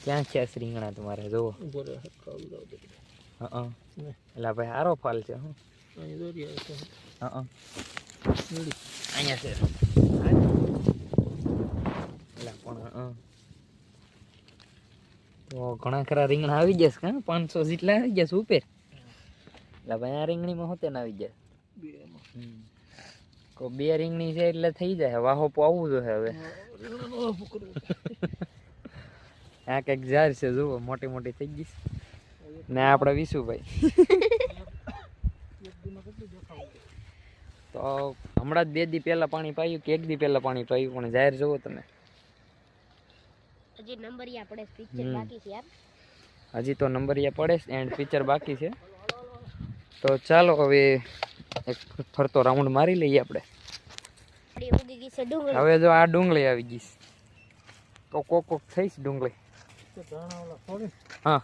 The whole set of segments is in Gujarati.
ક્યાં છે રીંગણા તમારે જોવો? હા એટલે ભાઈ સારો ફાલ છે. હું હા અહીંયા છે એટલે પણ તો ઘણા ખરા રીંગણા આવી જશે કા 500 જેટલા આવી જશે ઉપર. એટલે ભાઈ આ રીંગણીમાં હોતે ને આવી જાય કો 2 રીંગણી છે એટલે થઈ જાય. વાહો પાવું જોઈએ હવે. આ કંઈક ઝાડ છે જુઓ, મોટી મોટી થઈ ગઈ ને આપણે વિશુભાઈ તો હમણાં જ 2 દી પહેલા પાણી પાયું કે 1 દી પહેલા પાણી પાયું પણ જાહેર જોવો તમે હજી નંબરિયા પડે પિક્ચર બાકી છે યાર. હજી તો નંબરિયા પડે એન્ડ પિક્ચર બાકી છે. તો ચાલો હવે એક ફરતો રાઉન્ડ મારી લઈએ આપણે. હવે જો આ ડુંગળી આવી ગઈ તો કોક કોક થઈશ ડુંગળી. હા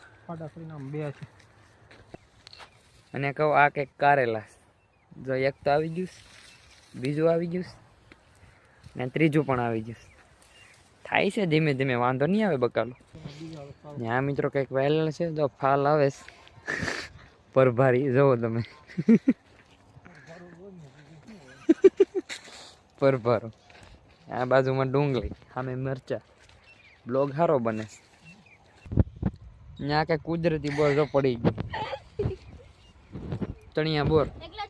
અને કહું આ કંઈક કારેલા જો એક તો આવી ગયું, બીજું આવી ગયું ને ત્રીજું પણ આવી ગયું. થાય છે ધીમે ધીમે, વાંધો નહીં આવે બકાલો. ને આ મિત્રો કંઈક વાયેલ છે જો ફાલ આવે પરભારી જુઓ તમે પરભારો. આ બાજુમાં ડુંગળી, સામે મરચા. બ્લોગ સારો બને. ત્યાં કંઈક કુદરતી બોર જો પડી ગઈ, ચણિયા બોર.